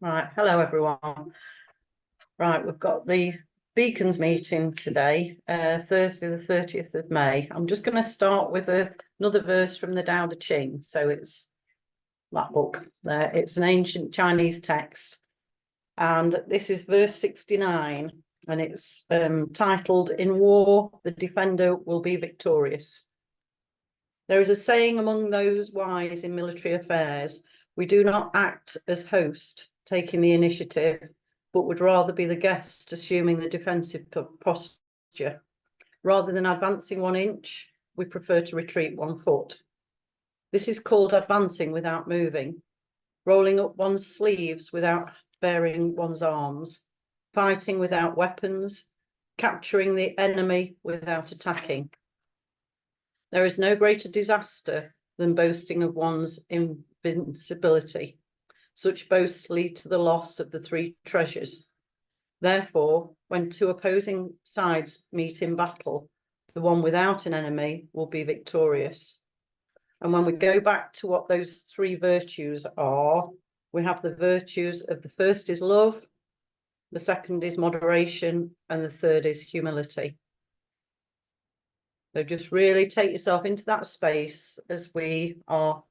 Right, hello everyone. Right, we've got the Beacons meeting today, Thursday the 30th of May. I'm just going to start with another verse from the Tao Te Ching. So it's that book there. It's an ancient Chinese text. And this is verse 69. And it's titled, "In war, the defender will be victorious." There is a saying among those wise in military affairs: we do not act as host, taking the initiative, but would rather be the guest, assuming the defensive posture. Rather than advancing 1 inch, we prefer to retreat 1 foot. This is called advancing without moving, rolling up one's sleeves without baring one's arms, fighting without weapons, capturing the enemy without attacking. There is no greater disaster than boasting of one's invincibility. Such boasts lead to the loss of the 3 treasures. Therefore, when 2 opposing sides meet in battle, the one without an enemy will be victorious. And when we go back to what those 3 virtues are, we have the virtues of the first is love, the second is moderation, and the third is humility. So just really take yourself into that space as we are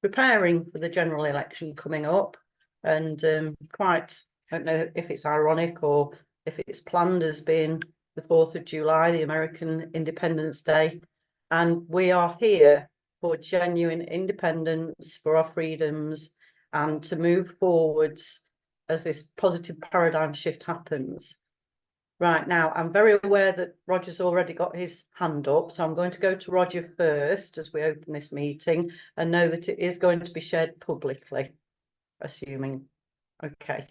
preparing for the general election coming up. And I don't know if it's ironic or if it's planned as being the 4th of July, the American Independence Day. And we are here for genuine independence, for our freedoms, and to move forwards as this positive paradigm shift happens. Right, now, I'm very aware that Roger's already got his hand up, so I'm going to go to Roger first as we open this meeting, and know that it is going to be shared publicly, assuming. Okay.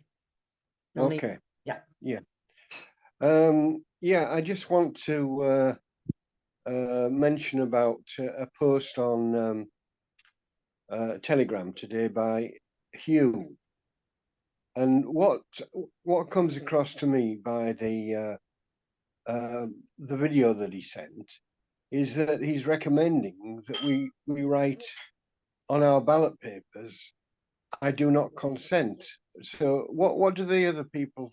Okay. Yeah. Yeah. Yeah, I just want to mention about a post on Telegram today by Hugh. And what comes across to me by the video that he sent is that he's recommending that we write on our ballot papers, "I do not consent." So what do the other people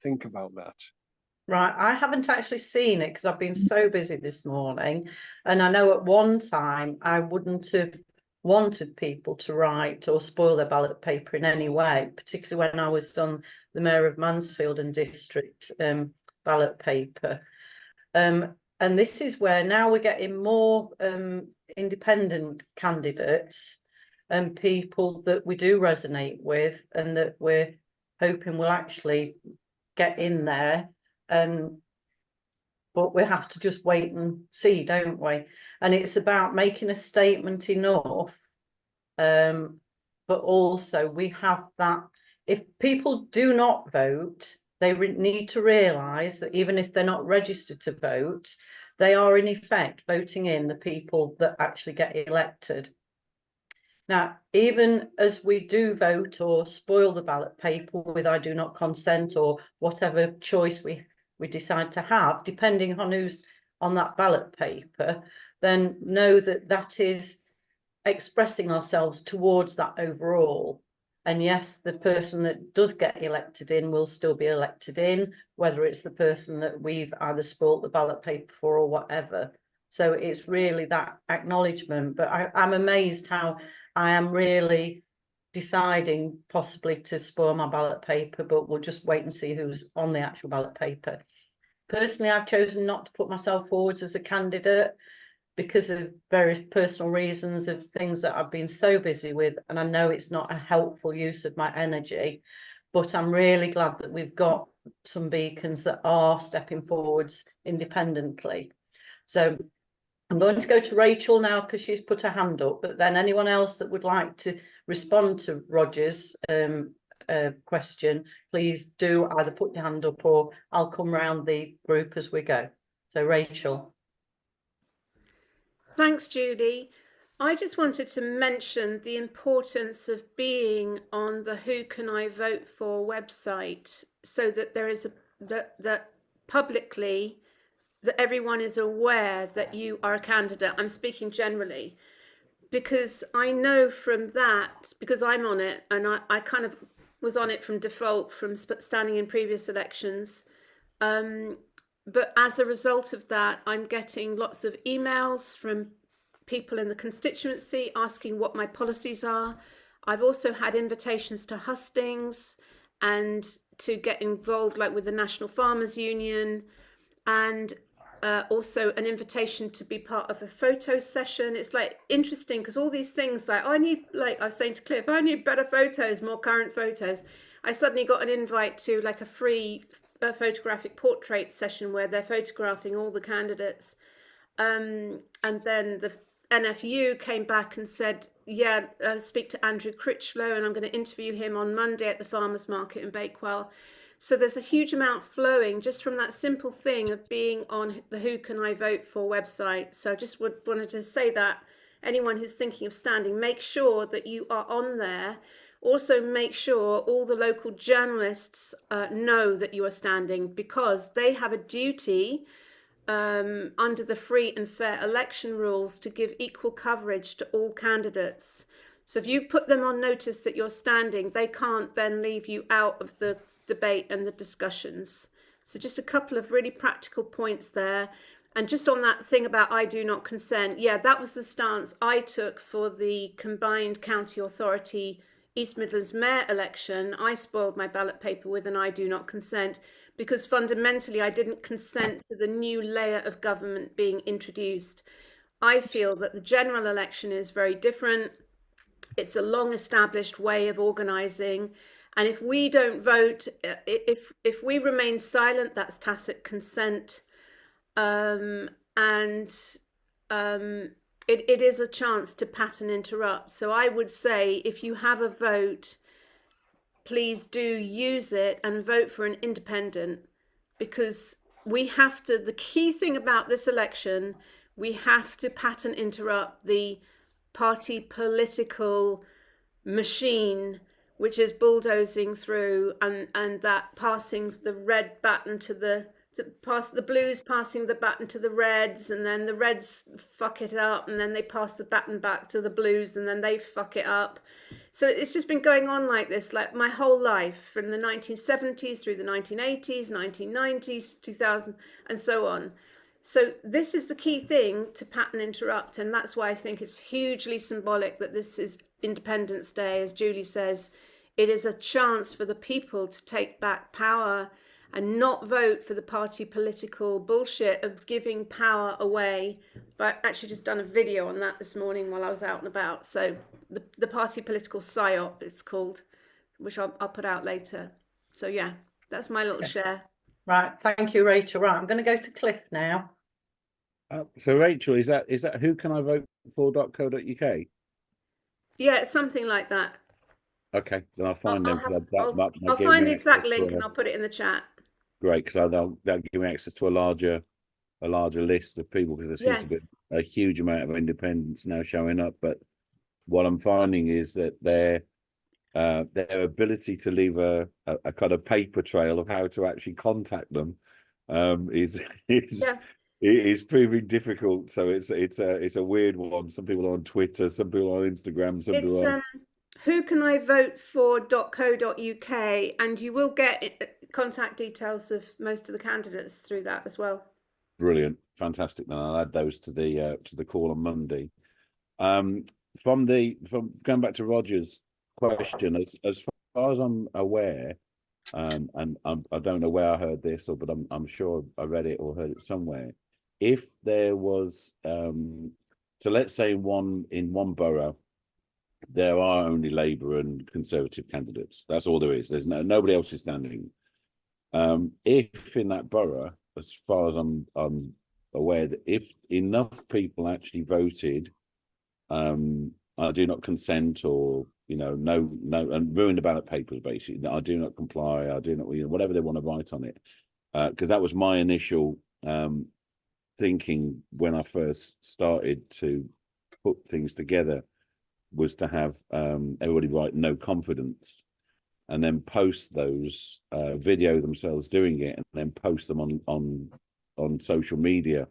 think about that? Right, I haven't actually seen it because I've been so busy this morning. And I know at one time I wouldn't have wanted people to write or spoil their ballot paper in any way, particularly when I was on the Mayor of Mansfield and District ballot paper. And this is where now we're getting more independent candidates and people that we do resonate with and that we're hoping will actually get in there. But we have to just wait and see, don't we? And it's about making a statement enough, but also we have that. If people do not vote, they need to realise that even if they're not registered to vote, they are in effect voting in the people that actually get elected. Now, even as we do vote or spoil the ballot paper with "I do not consent" or whatever choice we decide to have, depending on who's on that ballot paper, then know that that is expressing ourselves towards that overall. And yes, the person that does get elected in will still be elected in, whether it's the person that we've either spoilt the ballot paper for or whatever. So it's really that acknowledgement. But I'm amazed how I am really deciding possibly to spoil my ballot paper, but we'll just wait and see who's on the actual ballot paper. Personally, I've chosen not to put myself forwards as a candidate because of various personal reasons of things that I've been so busy with, and I know it's not a helpful use of my energy, but I'm really glad that we've got some beacons that are stepping forwards independently. So I'm going to go to Rachel now because she's put her hand up, but then anyone else that would like to respond to Roger's question, please do either put your hand up or I'll come round the group as we go. So Rachel. Thanks, Judy. I just wanted to mention the importance of being on the Who Can I Vote For website so that there is that publicly that everyone is aware that you are a candidate. I'm speaking generally, because I know from that, because I'm on it, and I kind of was on it from default from standing in previous elections. But as a result of that, I'm getting lots of emails from people in the constituency asking what my policies are. I've also had invitations to hustings and to get involved, like with the National Farmers Union, and also an invitation to be part of a photo session. It's like interesting because all these things, like I need, like I was saying to Cliff, I need better photos, more current photos. I suddenly got an invite to like a free photographic portrait session where they're photographing all the candidates. And then the NFU came back and said, yeah, speak to Andrew Critchlow, and I'm going to interview him on Monday at the farmers market in Bakewell. So there's a huge amount flowing just from that simple thing of being on the Who Can I Vote For website. So I just wanted to say that anyone who's thinking of standing, make sure that you are on there. Also make sure all the local journalists know that you are standing, because they have a duty under the free and fair election rules to give equal coverage to all candidates. So if you put them on notice that you're standing, they can't then leave you out of the debate and the discussions. So just a couple of really practical points there. And just on that thing about I do not consent, yeah, that was the stance I took for the combined county authority East Midlands mayor election. I spoiled my ballot paper with an I do not consent, because fundamentally I didn't consent to the new layer of government being introduced. I feel that the general election is very different. It's a long established way of organising. And if we don't vote, if we remain silent, that's tacit consent. It is a chance to pattern interrupt. So I would say, if you have a vote, please do use it and vote for an independent, because we have to, the key thing about this election, we have to pattern interrupt the party political machine, which is bulldozing through, and that passing the red baton to the blues, passing the baton to the reds, and then the reds fuck it up, and then they pass the baton back to the blues, and then they fuck it up. So it's just been going on like this, like my whole life, from the 1970s through the 1980s, 1990s, 2000, and so on. So this is the key thing to pattern interrupt, and that's why I think it's hugely symbolic that this is Independence Day, as Julie says. It is a chance for the people to take back power and not vote for the party political bullshit of giving power away. But I actually just done a video on that this morning while I was out and about. So the party political psyop, it's called, which I'll put out later. So yeah, that's my little share. Right, thank you, Rachel. Right, I'm going to go to Cliff now. So Rachel, is that whocanivote4.co.uk? Yeah, it's something like that. Okay, then I'll find them. I'll find the exact link and I'll put it in the chat. Great, because that'll give me access to a larger list of people, because there seems to be a huge amount of independents now showing up. But what I'm finding is that their ability to leave a kind of paper trail of how to actually contact them is proving difficult. So it's a weird one. Some people are on Twitter, some people are on Instagram, some people are whocanivote4.co.uk, and you will get contact details of most of the candidates through that as well. Brilliant, fantastic. Then I'll add those to the call on Monday. From going back to Roger's question, as far as I'm aware, and I don't know where I heard this, but I'm sure I read it or heard it somewhere. If there was, so let's say in one borough, there are only Labour and Conservative candidates. That's all there is. There's nobody else is standing. If in that borough, as far as I'm aware, that if enough people actually voted, I do not consent, or no, and ruin the ballot papers, basically. I do not comply. I do not, whatever they want to write on it, because that was my initial thinking when I first started to put things together, was to have everybody write no confidence, and then post those, video themselves doing it, and then post them on social media,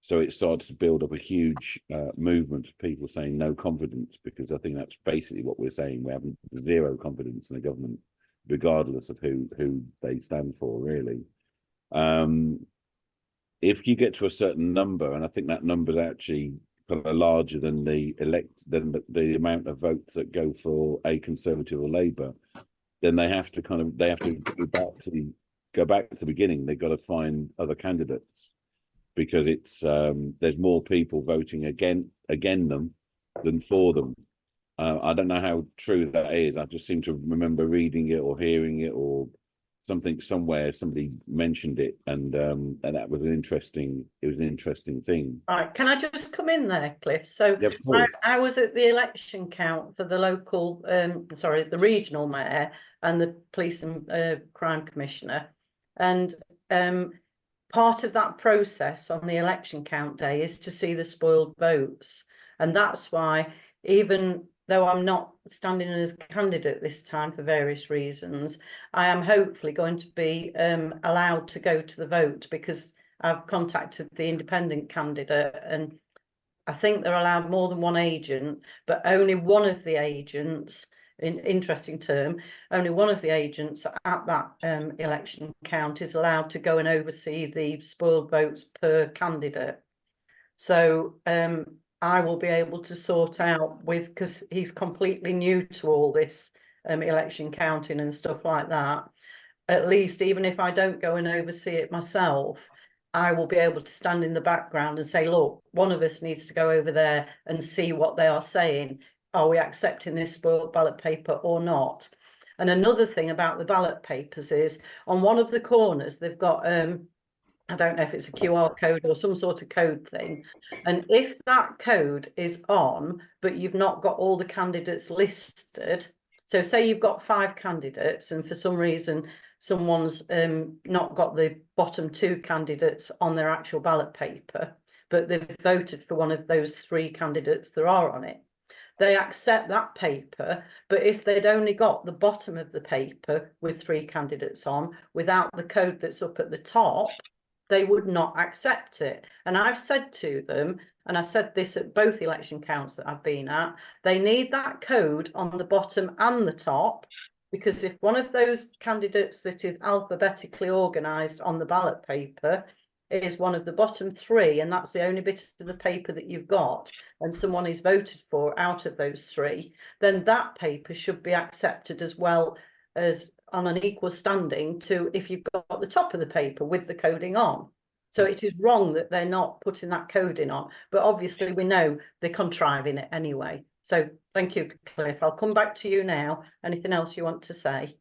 So it started to build up a huge movement of people saying no confidence, because I think that's basically what we're saying. We're having zero confidence in the government, regardless of who they stand for, really. If you get to a certain number, and I think that number is actually kind of larger than the amount of votes that go for a Conservative or Labour, then they have to go back to the beginning. They've got to find other candidates, because it's there's more people voting again them than for them. I don't know how true that is. I just seem to remember reading it or hearing it or something somewhere. Somebody mentioned it, and that was an interesting thing. Right, can I just come in there, Cliff? So Yeah, of course. I was at the election count for the local, the regional mayor and the police and crime commissioner, and part of that process on the election count day is to see the spoiled votes, and that's why, even though I'm not standing as a candidate this time for various reasons, I am hopefully going to be allowed to go to the vote, because I've contacted the independent candidate, and I think they're allowed more than one agent, but only one of the agents, interesting term, only one of the agents at that election count is allowed to go and oversee the spoiled votes per candidate. So I will be able to sort out with, because he's completely new to all this election counting and stuff like that. At least, even if I don't go and oversee it myself, I will be able to stand in the background and say, look, one of us needs to go over there and see what they are saying. Are we accepting this spoiled ballot paper or not? And another thing about the ballot papers is, on one of the corners, they've got, I don't know if it's a QR code or some sort of code thing. And if that code is on, but you've not got all the candidates listed, so say you've got 5 candidates and for some reason someone's not got the bottom 2 candidates on their actual ballot paper, but they've voted for one of those 3 candidates that are on it, they accept that paper. But if they'd only got the bottom of the paper with 3 candidates on without the code that's up at the top, they would not accept it. And I've said to them, and I said this at both election counts that I've been at, they need that code on the bottom and the top, because if one of those candidates that is alphabetically organised on the ballot paper is one of the bottom 3, and that's the only bit of the paper that you've got, and someone is voted for out of those 3, then that paper should be accepted as well as on an equal standing to if you've got the top of the paper with the coding on. So it is wrong that they're not putting that coding on, but obviously we know they're contriving it anyway. So thank you, Cliff. I'll come back to you now. Anything else you want to say?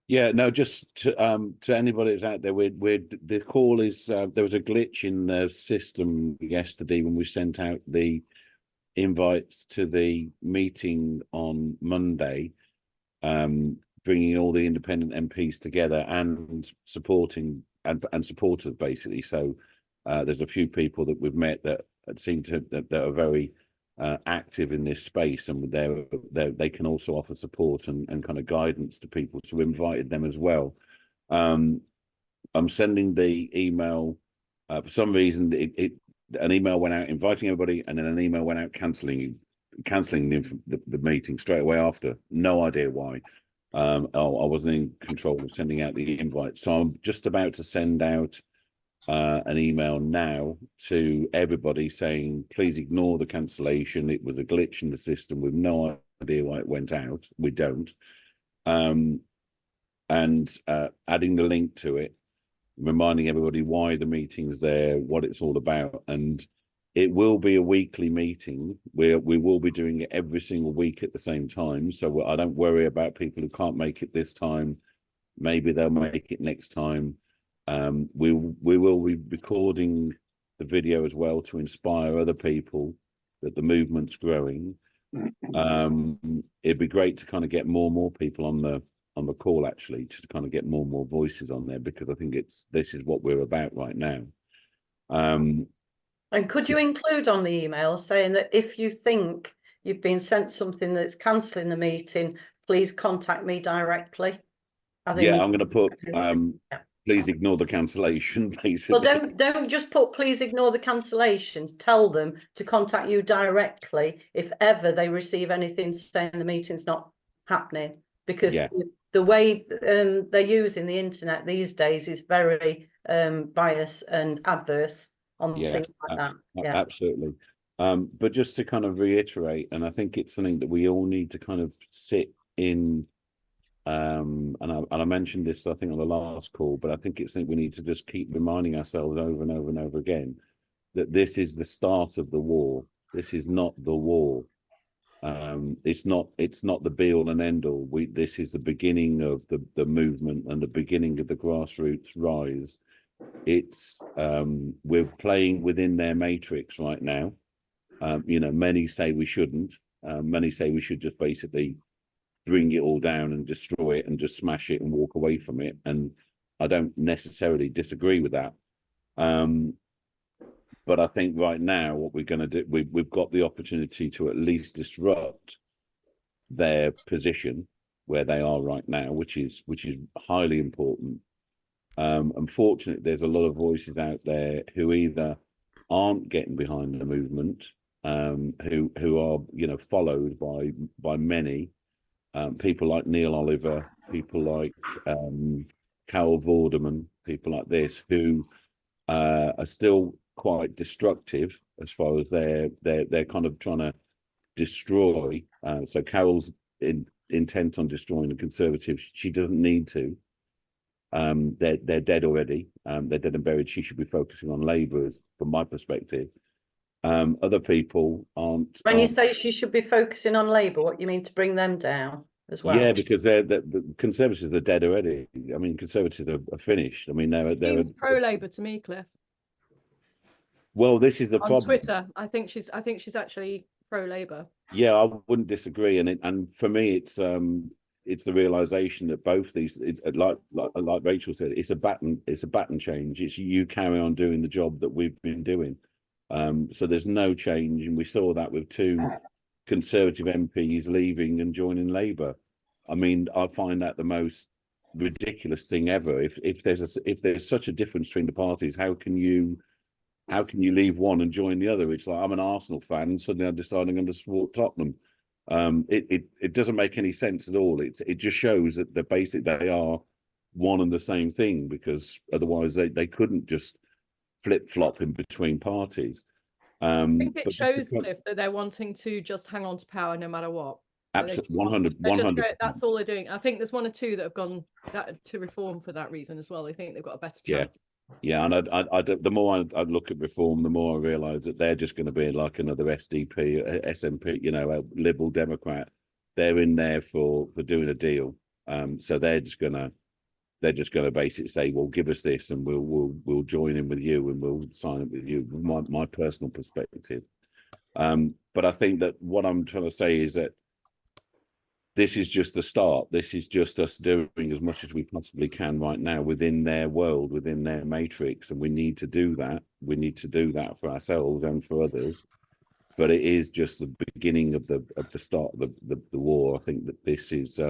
Yeah, no, just to anybody that's out there, the call is there was a glitch in the system yesterday when we sent out the invites to the meeting on Monday, bringing all the independent MPs together and supporting and supporters basically. So there's a few people that we've met that seem to that are very active in this space, and they can also offer support and kind of guidance to people. So we invited them as well. I'm sending the email. For some reason, an email went out inviting everybody, and then an email went out cancelling the meeting straight away after. No idea why. I wasn't in control of sending out the invite, so I'm just about to send out an email now to everybody saying, please ignore the cancellation. It was a glitch in the system. We've no idea why it went out. We don't. And adding the link to it, reminding everybody why the meeting's there, what it's all about. And it will be a weekly meeting where we will be doing it every single week at the same time. So I don't worry about people who can't make it this time. Maybe they'll make it next time. We will be recording the video as well to inspire other people that the movement's growing. It'd be great to kind of get more and more people on the call, actually, to kind of get more and more voices on there, because I think this is what we're about right now. And could you include on the email saying that if you think you've been sent something that's cancelling the meeting, please contact me directly? Yeah, I'm going to put please ignore the cancellation, basically. Well, don't just put please ignore the cancellations. Tell them to contact you directly if ever they receive anything saying the meeting's not happening. Because Yeah. the way they're using the internet these days is very biased and adverse on Yeah, things like that. Yeah. absolutely. But just to kind of reiterate, and I think it's something that we all need to kind of sit in. And I mentioned this, I think, on the last call, but I think it's something we need to just keep reminding ourselves over and over and over again that this is the start of the war. This is not the war. It's not the be all and end all. This is the beginning of the movement and the beginning of the grassroots rise. It's we're playing within their matrix right now. You know, many say we shouldn't. Many say we should just basically bring it all down and destroy it and just smash it and walk away from it. And I don't necessarily disagree with that. But I think right now what we're going to do, we've got the opportunity to at least disrupt their position where they are right now, which is highly important. Unfortunately, there's a lot of voices out there who either aren't getting behind the movement, who are, you know, followed by many. People like Neil Oliver, people like Carol Vorderman, people like this, who are still quite destructive as far as they're kind of trying to destroy. So Carol's intent on destroying the Conservatives. She doesn't need to. They're dead already. They're dead and buried. She should be focusing on Labour, from my perspective. Other people aren't. When you say she should be focusing on Labour, what you mean to bring them down as well? Yeah, because the Conservatives are dead already. I mean, Conservatives are finished. I mean, they're Seems pro-Labour to me, Cliff. Well, this is the On problem. Twitter, I think she's actually pro-Labour. Yeah, I wouldn't disagree, and for me, it's the realization that both these, like Rachel said, it's a baton change. It's you carry on doing the job that we've been doing. So there's no change, and we saw that with two Conservative MPs leaving and joining Labour. I mean, I find that the most ridiculous thing ever. If there's such a difference between the parties, how can you leave one and join the other? It's like, I'm an Arsenal fan and suddenly I'm deciding I'm going to support Tottenham. It doesn't make any sense at all. It just shows that they are one and the same thing, because otherwise they couldn't just flip-flop in between parties. I think it shows, Cliff, that they're wanting to just hang on to power no matter what. Absolutely, 100. That's all they're doing. I think there's one or two that have gone to reform for that reason as well. They think they've got a better chance. Yeah, and the more I look at reform, the more I realise that they're just going to be like another SDP, SNP, you know, a Liberal Democrat. They're in there for doing a deal. So they're just gonna basically say, well, give us this and we'll join in with you and we'll sign up with you. My personal perspective. But I think that what I'm trying to say is that this is just the start. This is just us doing as much as we possibly can right now within their world, within their matrix, and we need to do that. We need to do that for ourselves and for others. But it is just the beginning of the start of the war. I think that this is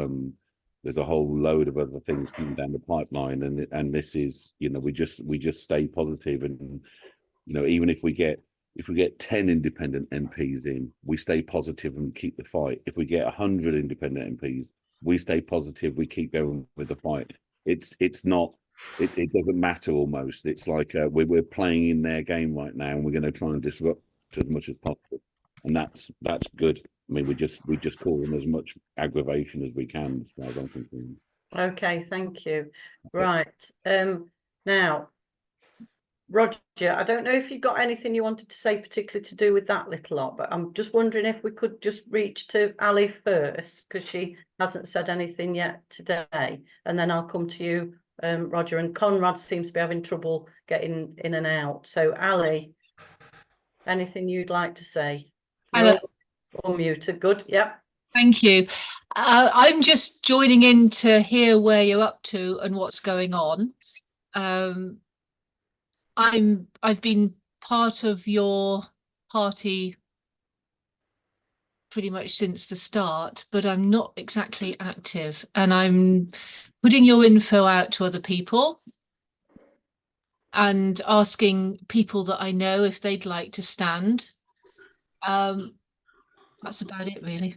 there's a whole load of other things coming down the pipeline, and this is, you know, we just stay positive, and you know, even if we get 10 independent MPs in, we stay positive and keep the fight. If we get 100 independent MPs, we stay positive, we keep going with the fight. It doesn't matter almost. It's like we're playing in their game right now, and we're going to try and disrupt as much as possible, and that's good. I mean, we just cause them as much aggravation as we can, as far as I'm concerned. Okay, thank you. Right. Now, Roger, I don't know if you got anything you wanted to say particularly to do with that little lot, but I'm just wondering if we could just reach to Ali first, because she hasn't said anything yet today, and then I'll come to you, Roger. And Conrad seems to be having trouble getting in and out. So Ali, anything you'd like to say? You're unmuted. Good. Yep. Thank you. I'm just joining in to hear where you're up to and what's going on. I've been part of your party pretty much since the start, but I'm not exactly active, and I'm putting your info out to other people. and asking people that I know if they'd like to stand. That's about it, really.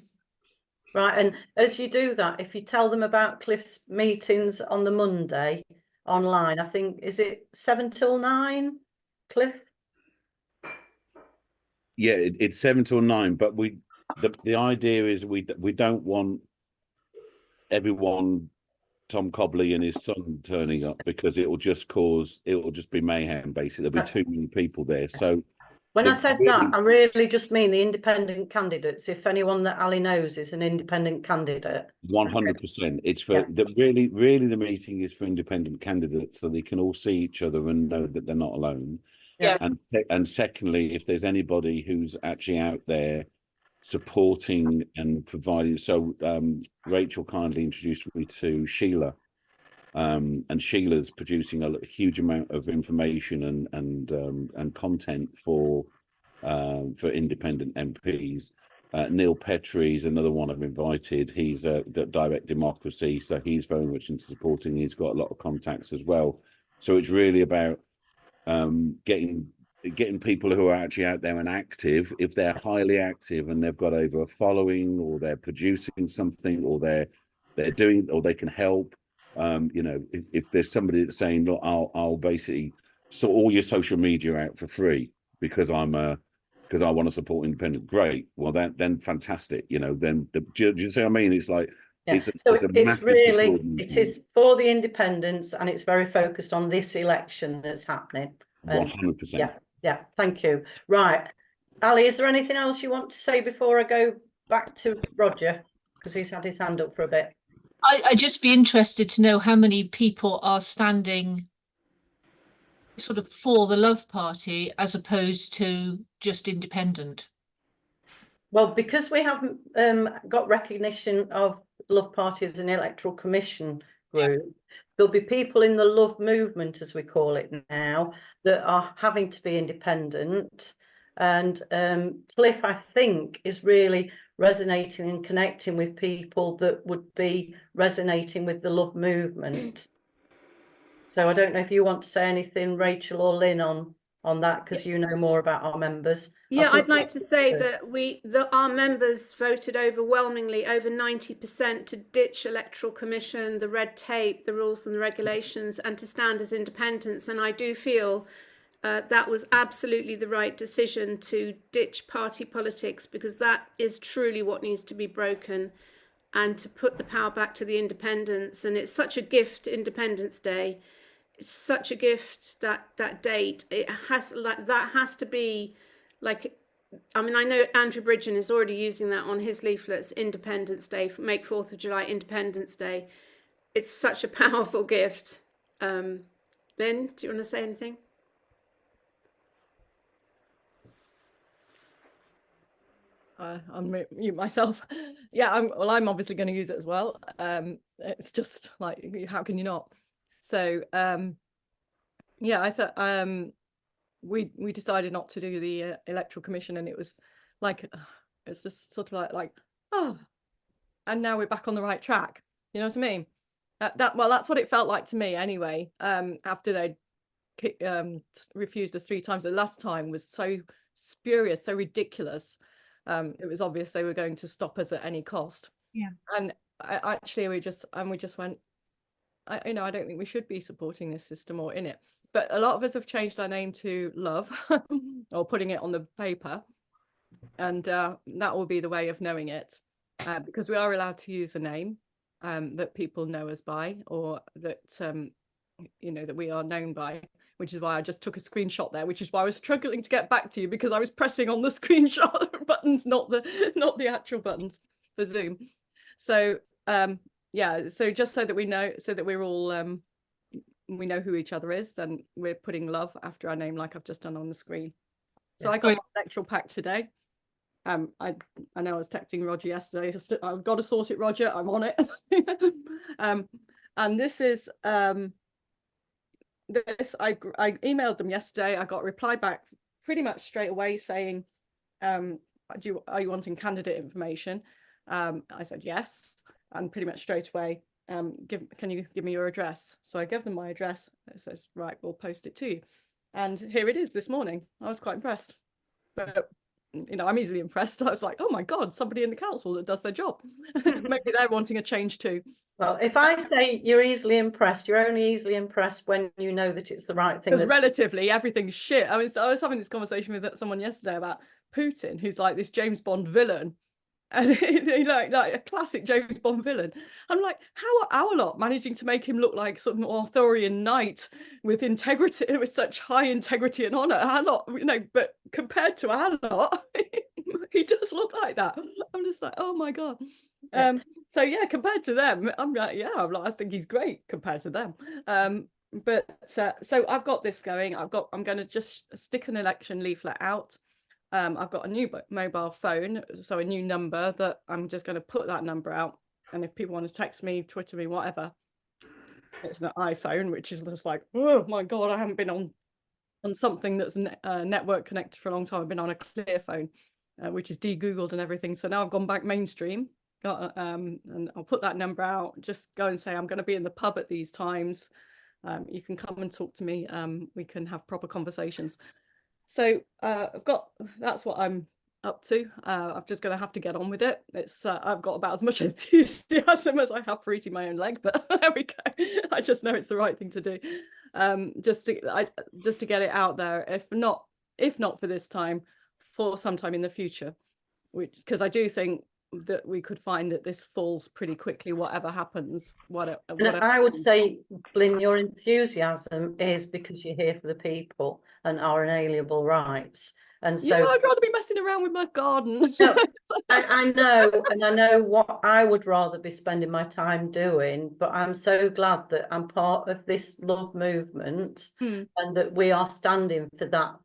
Right, and as you do that, if you tell them about Cliff's meetings on the Monday online, I think, is it 7 till 9, Cliff? Yeah, it's 7 till 9, but the idea is we don't want everyone, Tom Cobley and his son, turning up, because it will just be mayhem. Basically, there'll be too many people there. So When I the- said really- that, I really just mean the independent candidates. If anyone that Ali knows is an independent candidate. 100%. It's for Yeah. really the meeting is for independent candidates, so they can all see each other and know that they're not alone. Yeah. And secondly, if there's anybody who's actually out there supporting and providing, so Rachel kindly introduced me to Sheila, and Sheila's producing a huge amount of information and content for independent MPs. Neil Petrie is another one I've invited. He's Direct Democracy, so he's very much into supporting. He's got a lot of contacts as well. So it's really about getting people who are actually out there and active. If they're highly active and they've got over a following, or they're producing something, or they're doing, or they can help. You know, if there's somebody that's saying, look, I'll basically sort all your social media out for free because I want to support independent. Great. Well, then fantastic. You know, then do you see what I mean? It's like, Yeah. it's So a it's massive really, support it is for the independents, and it's very focused on this election that's happening. 100%. Yeah, thank you. Right. Ali, is there anything else you want to say before I go back to Roger? Because he's had his hand up for a bit. I'd just be interested to know how many people are standing sort of for the Love Party as opposed to just independent. Well, because we haven't got recognition of Love Party as an electoral commission group, there'll be people in the Love movement, as we call it now, that are having to be independent. And Cliff, I think, is really resonating and connecting with people that would be resonating with the Love movement. So I don't know if you want to say anything, Rachel or Lynn, on that, because you know more about our members. Yeah, I I'd like to say think that our members voted overwhelmingly, over 90%, to ditch electoral commission, the red tape, the rules and the regulations, and to stand as independents. And I do feel that was absolutely the right decision, to ditch party politics, because that is truly what needs to be broken, and to put the power back to the independents. And it's such a gift, Independence Day. It's such a gift, that date. It has, like, that has to be, like, I mean, I know Andrew Bridgen is already using that on his leaflets, Independence Day, make 4th of July Independence Day. It's such a powerful gift. Lynn, do you want to say anything? I'm mute myself. Yeah, I'm obviously going to use it as well. It's just like, how can you not? So yeah, I thought we decided not to do the electoral commission, and it was like, it's just sort of like oh, and now we're back on the right track. You know what I mean? Well, that's what it felt like to me anyway. After they refused us 3 times, the last time was so spurious, so ridiculous. It was obvious they were going to stop us at any cost. Yeah. And we just went, I don't think we should be supporting this system or in it. But a lot of us have changed our name to Love, or putting it on the paper, and that will be the way of knowing it, because we are allowed to use a name that people know us by, or that that we are known by, which is why I just took a screenshot there, which is why I was struggling to get back to you, because I was pressing on the screenshot buttons, not the actual buttons for Zoom. So yeah, so just so that we know, so that we're all we know who each other is, then we're putting Love after our name, like I've just done on the screen. So I got my electoral pack today. I know I was texting Roger yesterday. I've got to sort it, Roger. I'm on it. And this is this. I emailed them yesterday. I got a reply back pretty much straight away saying, are you wanting candidate information? I said yes, and pretty much straight away can you give me your address? So I gave them my address. It says, right, we'll post it to you. And here it is this morning. I was quite impressed. But, you know, I'm easily impressed. I was like, oh my God, somebody in the council that does their job. Maybe they're wanting a change too. Well, if I say you're easily impressed, you're only easily impressed when you know that it's the right thing. Because relatively everything's shit. I was having this conversation with someone yesterday about Putin, who's like this James Bond villain. And he like a classic James Bond villain. I'm like, how are our lot managing to make him look like some Arthurian knight with integrity, with such high integrity and honor? Our lot, you know, but compared to our lot, he does look like that. I'm just like, oh my God. So yeah, compared to them, I'm like, I think he's great compared to them. But so I've got this going. I'm going to just stick an election leaflet out. I've got a new mobile phone, so a new number that I'm just going to put that number out. And if people want to text me, Twitter me, whatever, it's an iPhone, which is just like, oh my God, I haven't been on something that's network connected for a long time. I've been on a clear phone, which is de-Googled and everything. So now I've gone back mainstream. And I'll put that number out. Just go and say I'm going to be in the pub at these times. You can come and talk to me. We can have proper conversations. So that's what I'm up to. I'm just going to have to get on with it. It's I've got about as much enthusiasm as I have for eating my own leg, but there we go. I just know it's the right thing to do. Just to get it out there. If not for this time, for sometime in the future, because I do think that we could find that this falls pretty quickly, whatever happens. I would say, Lynn, your enthusiasm is because you're here for the people and our inalienable rights. And so I'd rather be messing around with my garden. No, I know, and I know what I would rather be spending my time doing, but I'm so glad that I'm part of this love movement and that we are standing for that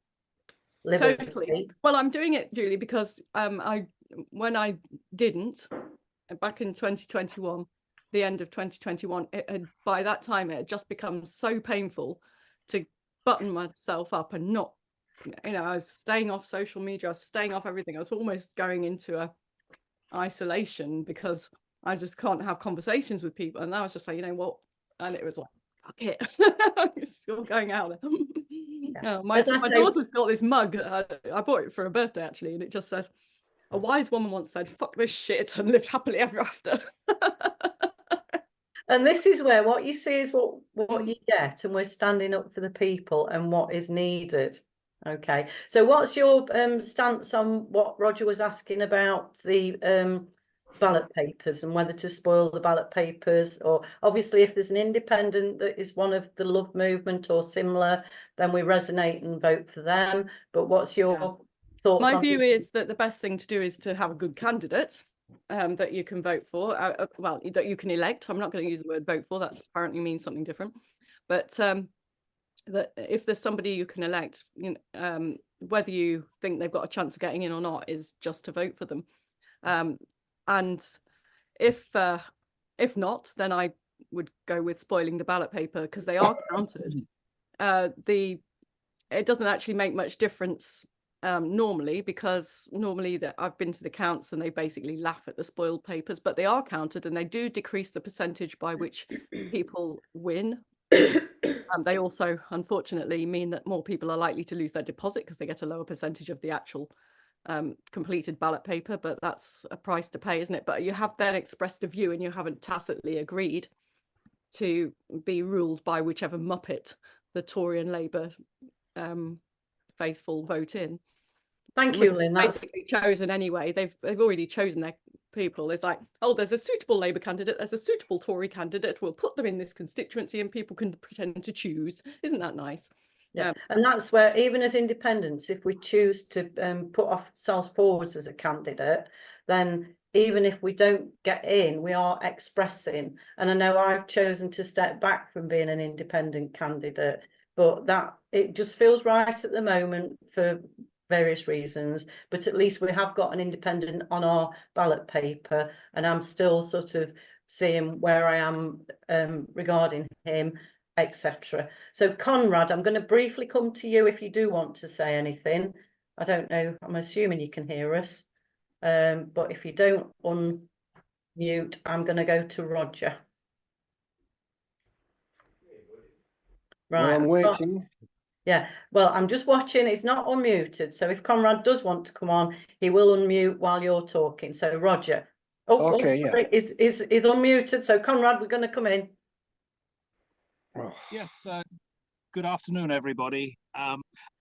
liberty. Totally. Well, I'm doing it, Julie, because when I didn't, back in 2021, the end of 2021, by that time it had just become so painful to button myself up and not, you know, I was staying off social media, I was staying off everything. I was almost going into a isolation because I just can't have conversations with people. And I was just like, you know what? And it was like, fuck it. It's all going out there. Yeah. My daughter's got this mug. I bought it for her birthday, actually, and it just says, a wise woman once said, fuck this shit and lived happily ever after. And this is where what you see is what you get, and we're standing up for the people and what is needed. Okay, so what's your stance on what Roger was asking about the ballot papers and whether to spoil the ballot papers? Or obviously if there's an independent that is one of the love movement or similar, then we resonate and vote for them. But what's your thoughts? My view is that the best thing to do is to have a good candidate that you can vote for, well, that you can elect. I'm not going to use the word vote for, that's apparently means something different. But that if there's somebody you can elect, you know, whether you think they've got a chance of getting in or not is just to vote for them. And if not, then I would go with spoiling the ballot paper, because they are counted. It doesn't actually make much difference normally, because normally that I've been to the counts and they basically laugh at the spoiled papers, but they are counted and they do decrease the percentage by which people win. They also unfortunately mean that more people are likely to lose their deposit because they get a lower percentage of the actual completed ballot paper, but that's a price to pay, isn't it? But you have then expressed a view and you haven't tacitly agreed to be ruled by whichever muppet the Tory and Labour faithful vote in. Thank you, Lynn. That's basically chosen anyway. They've already chosen their people. It's like, oh, there's a suitable Labour candidate, there's a suitable Tory candidate, we'll put them in this constituency and people can pretend to choose. Isn't that nice? Yeah, and that's where even as independents, if we choose to put ourselves forwards as a candidate, then even if we don't get in, we are expressing. And I know I've chosen to step back from being an independent candidate, but that it just feels right at the moment for various reasons. But at least we have got an independent on our ballot paper, and I'm still sort of seeing where I am regarding him, etc. So Conrad, I'm going to briefly come to you if you do want to say anything. I don't know, I'm assuming you can hear us, but if you don't unmute, I'm going to go to Roger. Well, Right. I'm I've got- waiting. Yeah, well, I'm just watching. It's not unmuted. So if Conrad does want to come on, he will unmute while you're talking. So Roger. Okay, yeah. sorry, is unmuted. So Conrad, we're going to come in. Oh, Yes, good afternoon, everybody.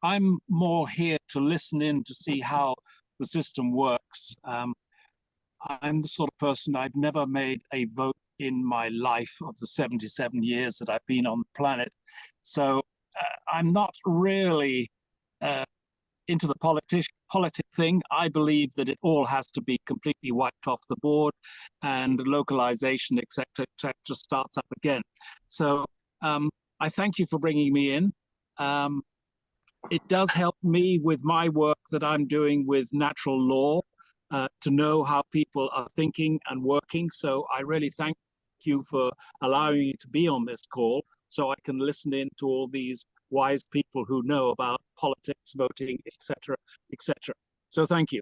I'm more here to listen in to see how the system works. I'm the sort of person, I've never made a vote in my life of the 77 years that I've been on the planet. So I'm not really into the politic thing. I believe that it all has to be completely wiped off the board and localization, et cetera, starts up again. So I thank you for bringing me in. It does help me with my work that I'm doing with natural law to know how people are thinking and working. So I really thank you for allowing me to be on this call so I can listen in to all these wise people who know about politics, voting, etc., etc. So thank you.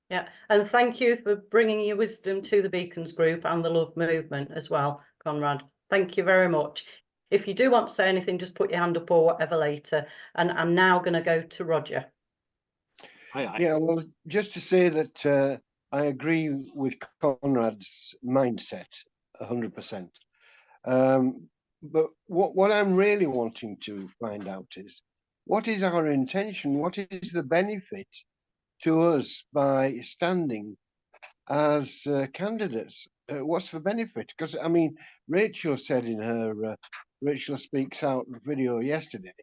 Yeah, and thank you for bringing your wisdom to the Beacons group and the Love movement as well, Conrad. Thank you very much. If you do want to say anything, just put your hand up or whatever later. And I'm now going to go to Roger. Hi. yeah, well, just to say that I agree with Conrad's mindset 100%. But what I'm really wanting to find out is, what is our intention? What is the benefit to us by standing as candidates? What's the benefit? Because, I mean, Rachel said in her Rachel Speaks Out video yesterday,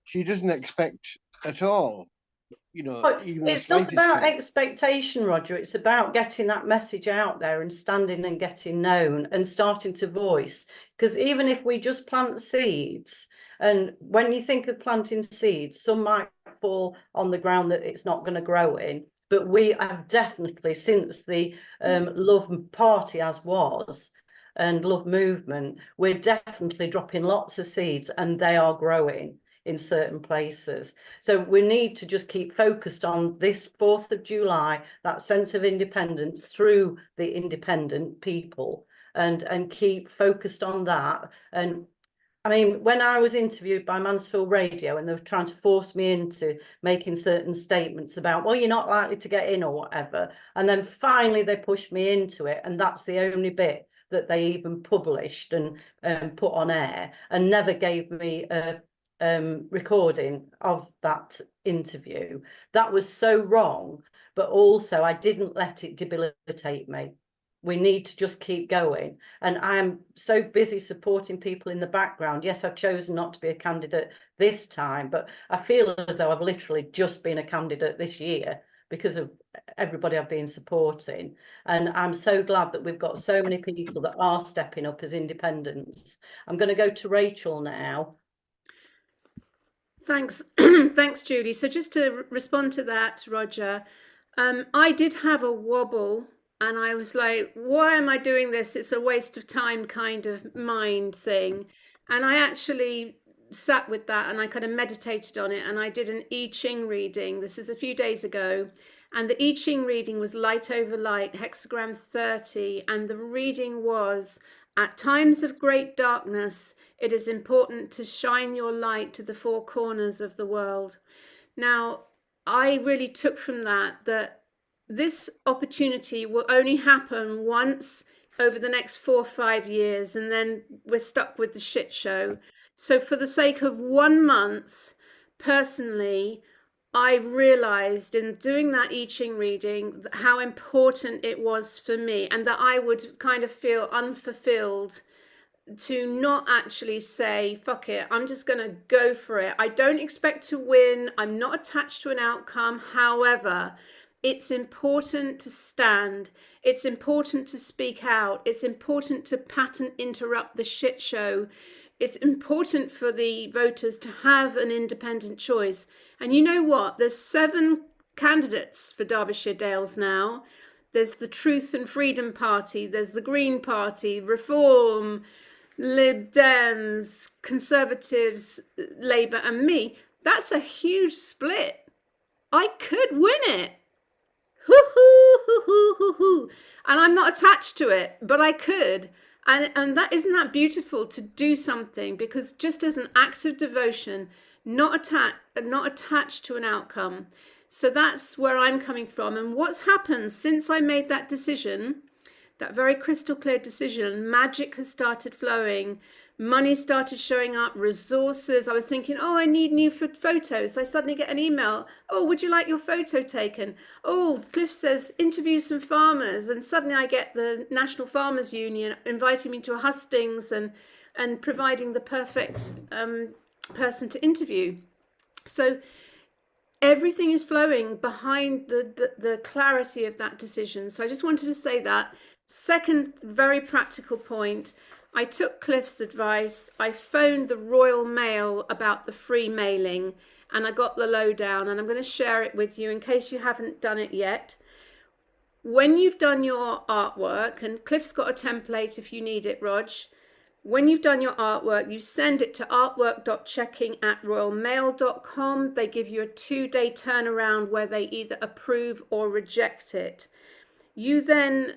she doesn't expect at all, But even the it's not slightest. about expectation, Roger. It's about getting that message out there and standing and getting known and starting to voice. Because even if we just plant seeds, and when you think of planting seeds, some might fall on the ground that it's not going to grow in. But we have definitely, since the Love Party as was, and Love Movement, we're definitely dropping lots of seeds and they are growing in certain places. So we need to just keep focused on this 4th of July, that sense of independence through the independent people, and keep focused on that. And I mean, when I was interviewed by Mansfield Radio and they were trying to force me into making certain statements about, well, you're not likely to get in or whatever. And then finally they pushed me into it. And that's the only bit that they even published and put on air, and never gave me a recording of that interview. That was so wrong, but also I didn't let it debilitate me. We need to just keep going. And I'm so busy supporting people in the background. Yes, I've chosen not to be a candidate this time, but I feel as though I've literally just been a candidate this year because of everybody I've been supporting. And I'm so glad that we've got so many people that are stepping up as independents. I'm going to go to Rachel now. Thanks, thanks, Julie. So just to respond to that, Roger, I did have a wobble, and I was like, "Why am I doing this? It's a waste of time," kind of mind thing. And I actually sat with that, and I kind of meditated on it, and I did an I Ching reading. This is a few days ago, and the I Ching reading was light over light, hexagram 30, and the reading was, "At times of great darkness, it is important to shine your light to the four corners of the world." Now, I really took from that this opportunity will only happen once over the next 4 or 5 years, and then we're stuck with the shit show. So for the sake of 1 month, personally, I realized in doing that I Ching reading how important it was for me, and that I would kind of feel unfulfilled to not actually say, fuck it, I'm just going to go for it. I don't expect to win. I'm not attached to an outcome. However, it's important to stand. It's important to speak out. It's important to patent interrupt the shit show. It's important for the voters to have an independent choice. And you know what? There's 7 candidates for Derbyshire Dales now. There's the Truth and Freedom Party. There's the Green Party, Reform, Lib Dems, Conservatives, Labour, and me. That's a huge split. I could win it. Hoo-hoo, hoo-hoo, hoo-hoo. And I'm not attached to it, but I could. And that isn't that beautiful to do something, because just as an act of devotion, not attached to an outcome. So that's where I'm coming from. And what's happened since I made that decision, that very crystal clear decision, magic has started flowing. Money started showing up, resources. I was thinking, oh, I need new photos. I suddenly get an email. Oh, would you like your photo taken? Oh, Cliff says, interview some farmers. And suddenly I get the National Farmers Union inviting me to a hustings and providing the perfect person to interview. So everything is flowing behind the clarity of that decision. So I just wanted to say that. Second, very practical point. I took Cliff's advice. I phoned the Royal Mail about the free mailing, and I got the lowdown, and I'm going to share it with you in case you haven't done it yet. When you've done your artwork, and Cliff's got a template if you need it, Rog. When you've done your artwork, you send it to artwork.checking@royalmail.com. They give you a 2-day turnaround where they either approve or reject it. You then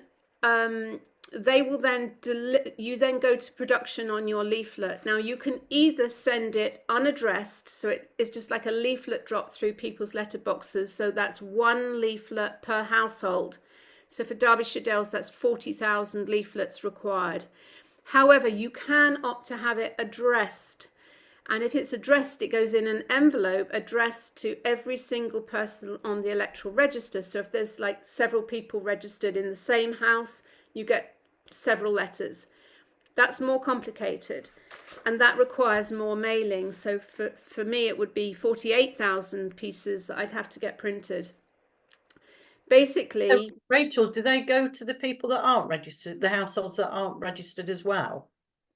you then go to production on your leaflet. Now you can either send it unaddressed, so it's just like a leaflet drop through people's letterboxes. So that's 1 leaflet per household. So for Derbyshire Dales, that's 40,000 leaflets required. However, you can opt to have it addressed. And if it's addressed, it goes in an envelope addressed to every single person on the electoral register. So if there's like several people registered in the same house, you get several letters. That's more complicated, and that requires more mailing. So for me, it would be 48,000 pieces that I'd have to get printed. Basically, So, Rachel, do they go to the people that aren't registered, the households that aren't registered as well?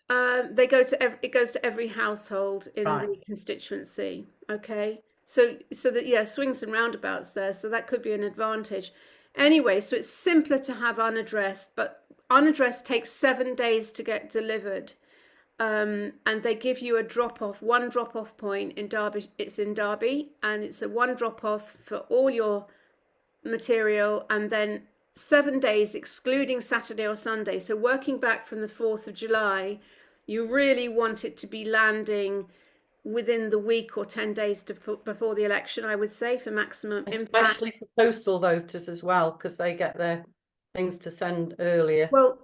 it goes to every household in Right. the constituency. Okay, so that, yeah, swings and roundabouts there. So that could be an advantage. Anyway, so it's simpler to have unaddressed, but unaddressed takes 7 days to get delivered. And they give you a one drop-off point in Derby. It's in Derby, and it's a 1 drop-off for all your material, and then 7 days excluding Saturday or Sunday. So working back from the 4th of July, you really want it to be landing within the week or 10 days before the election, I would say, for maximum impact. Especially for postal voters as well, because they get their things to send earlier. Well,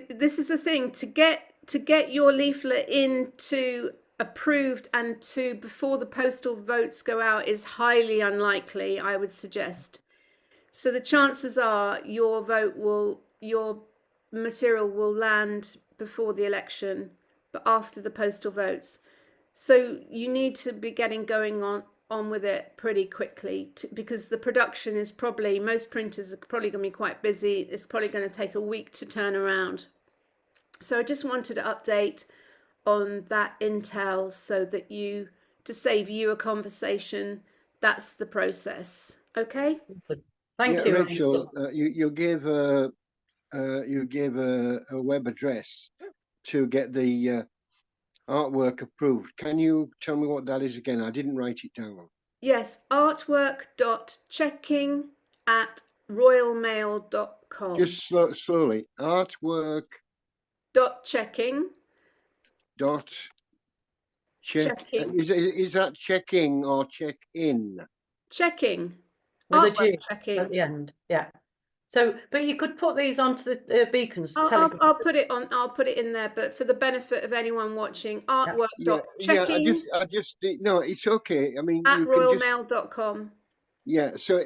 this is the thing, to get your leaflet into approved and to before the postal votes go out is highly unlikely, I would suggest. So the chances are your material will land before the election, but after the postal votes. So you need to be getting going on with it pretty quickly, because the production is probably, most printers are probably going to be quite busy. It's probably going to take a week to turn around. So I just wanted to update on that intel so that to save you a conversation, that's the process. Okay. Thank you, Rachel. You gave a web address to get the artwork approved. Can you tell me what that is again? I didn't write it down. Yes, artwork.checking@royalmail.com. Just slowly. Artwork.checking. Checking. Is that checking or check in? Checking. with a G checking at the end. Yeah. So, but you could put these onto the beacons. I'll put it on. I'll put it in there. But for the benefit of anyone watching, artwork.checking. I just no, it's okay. I mean, at you royalmail.com. Yeah. So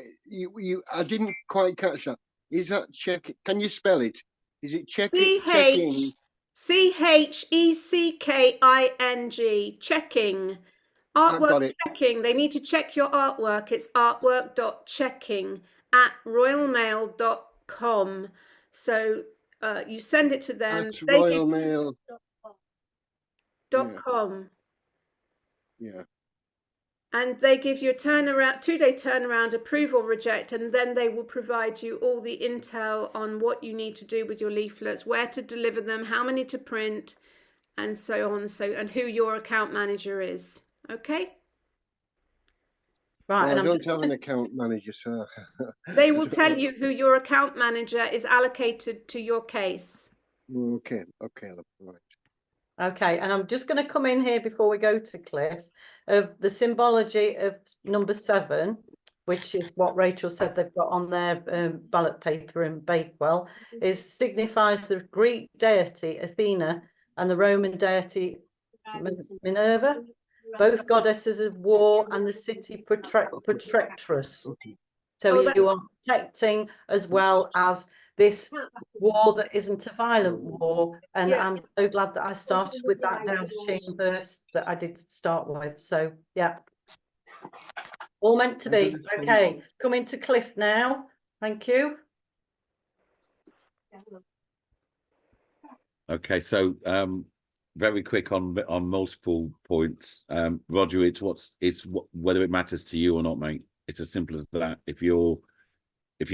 I didn't quite catch that. Is that check? Can you spell it? Is it checking? CHECKING. Checking. Artwork checking. They need to check your artwork. It's artwork.checking@royalmail.com. So you send it to them. At royalmail.com. Yeah. And they give you a 2-day turnaround, approve or reject, and then they will provide you all the intel on what you need to do with your leaflets, where to deliver them, how many to print, and so on. And who your account manager is. Okay. Right. Well, I don't have an account manager, so they will tell you who your account manager is allocated to your case. Okay, love, right. Okay, and I'm just going to come in here before we go to Cliff of the symbology of number 7, which is what Rachel said they've got on their ballot paper in Bakewell, is signifies the Greek deity Athena and the Roman deity Minerva, both goddesses of war and the city protectress. Okay. So Oh, you that's- are protecting as well as this war that isn't a violent war. And Yeah. I'm so glad that I started with that down to verse that I did start with. So yeah. All meant to be. Okay, coming to Cliff now. Thank you. Okay, so very quick on multiple points. Roger, whether it matters to you or not, mate. It's as simple as that. If you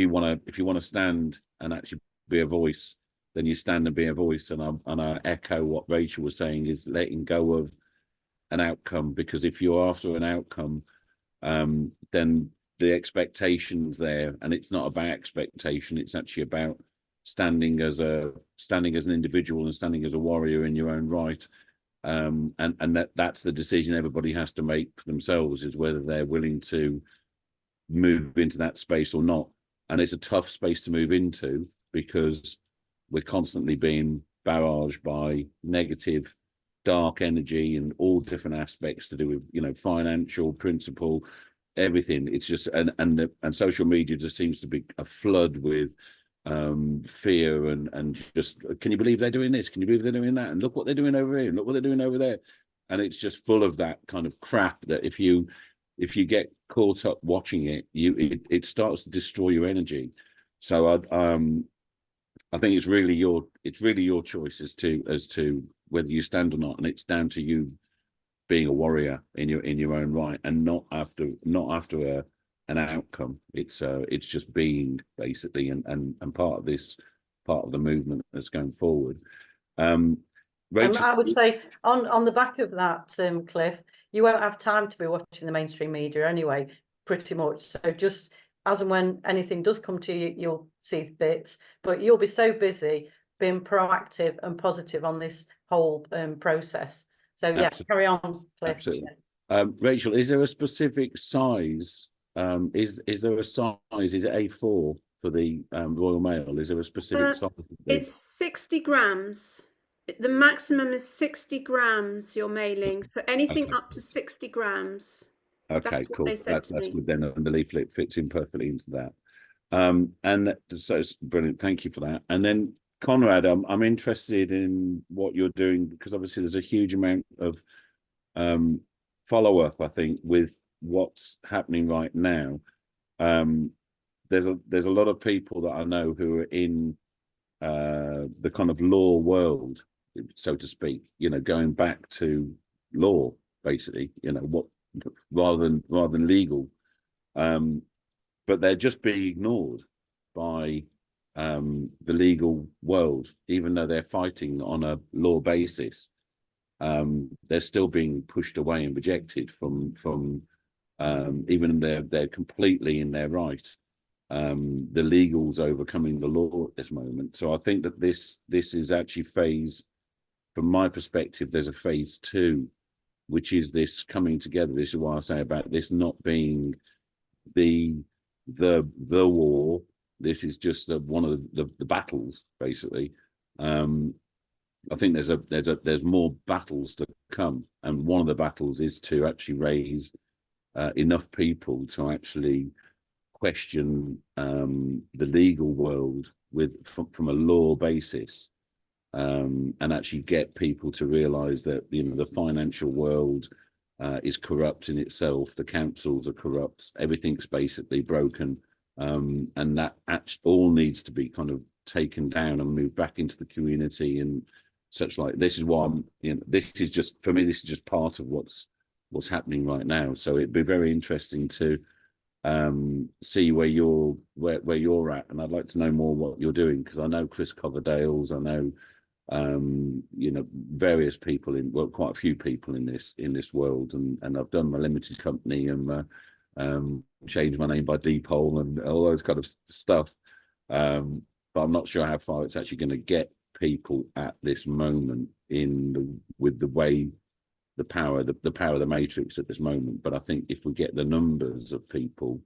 want to stand and actually be a voice, then you stand and be a voice. And I echo what Rachel was saying, is letting go of an outcome, because if you're after an outcome, then the expectations there, and it's not about expectation, it's actually about standing as an individual and standing as a warrior in your own right. And that's the decision everybody has to make for themselves, is whether they're willing to move into that space or not. And it's a tough space to move into, because we're constantly being barraged by negative, dark energy and all different aspects to do with, you know, financial, principle, everything. It's just and social media just seems to be a flood with fear and just, can you believe they're doing this? Can you believe they're doing that? And look what they're doing over here, and look what they're doing over there. And it's just full of that kind of crap that if you get caught up watching it, it starts to destroy your energy. So I think it's really your choice as to whether you stand or not, and it's down to you being a warrior in your own right, and not after an outcome. It's just being, basically, and part of the movement that's going forward. Rachel, I would say on the back of that, Cliff, you won't have time to be watching the mainstream media anyway, pretty much. So just as and when anything does come to you, you'll see bits, but you'll be so busy being proactive and positive on this whole process. So yeah, Absolutely. carry on, Cliff. Absolutely. Rachel, is there a specific size? Is there a size? Is it A4 for the Royal Mail? Is there a specific size? It's 60 grams. The maximum is 60 grams you're mailing. So anything Okay. up to 60 grams. Okay, That's what cool. they said to That's me. good then, and the leaflet fits in perfectly into that. And so it's brilliant. Thank you for that. And then Conrad, I'm interested in what you're doing, because obviously there's a huge amount of follow-up, I think, with what's happening right now. There's a lot of people that I know who are in the kind of law world, so to speak, you know, going back to law, basically, you know, what rather than legal, but they're just being ignored by the legal world, even though they're fighting on a law basis. They're still being pushed away and rejected from even they're completely in their right. The legal's overcoming the law at this moment. So I think that this is actually from my perspective, there's a phase 2, which is this coming together. This is why I say about this not being the war. This is just one of the battles, basically. I think there's more battles to come, and one of the battles is to actually raise enough people to actually question the legal world from a law basis, and actually get people to realise that, you know, the financial world is corrupt in itself. The councils are corrupt. Everything's basically broken, and that all needs to be kind of taken down and moved back into the community and such like. This is why this is just, for me, this is just part of what's happening right now. So it'd be very interesting to see where you're at, and I'd like to know more what you're doing, because I know Chris Coverdale's, I know various people quite a few people in this world, and I've done my limited company and changed my name by Deepole and all those kind of stuff, but I'm not sure how far it's actually going to get people at this moment with the way the power of the matrix at this moment. But I think if we get the numbers of people,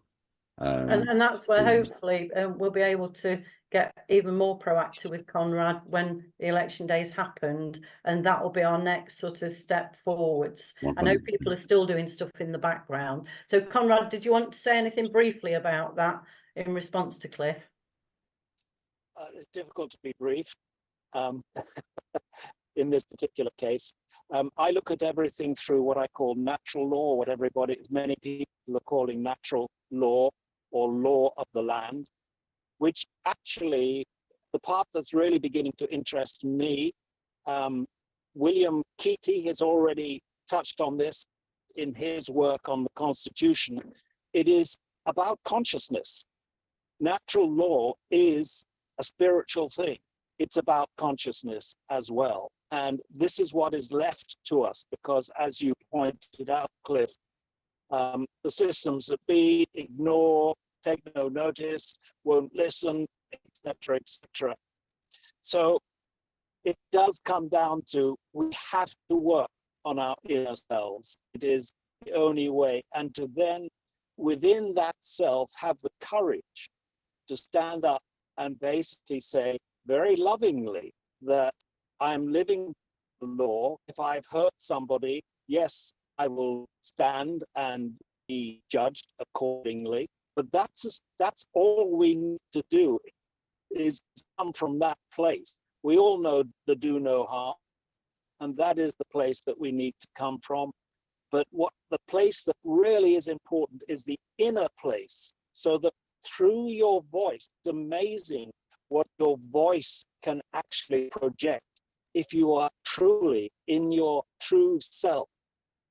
and that's where yeah. hopefully we'll be able to get even more proactive with Conrad when the election days happened, and that will be our next sort of step forwards. I know 100%. people are still doing stuff in the background. So Conrad, did you want to say anything briefly about that in response to Cliff? It's difficult to be brief in this particular case. I look at everything through what I call natural law, what many people are calling natural law or law of the land, which actually the part that's really beginning to interest me. William Keaty has already touched on this in his work on the Constitution. It is about consciousness. Natural law is a spiritual thing. It's about consciousness as well. And this is what is left to us, because as you pointed out, Cliff, the systems that be, ignore, take no notice, won't listen, etc., etc. So it does come down to, we have to work on our inner selves. It is the only way. And to then, within that self, have the courage to stand up and basically say very lovingly that I'm living the law. If I've hurt somebody, yes, I will stand and be judged accordingly. But that's all we need to do, is come from that place. We all know the do no harm, and that is the place that we need to come from. But what the place that really is important is the inner place, so that through your voice, it's amazing what your voice can actually project. If you are truly in your true self,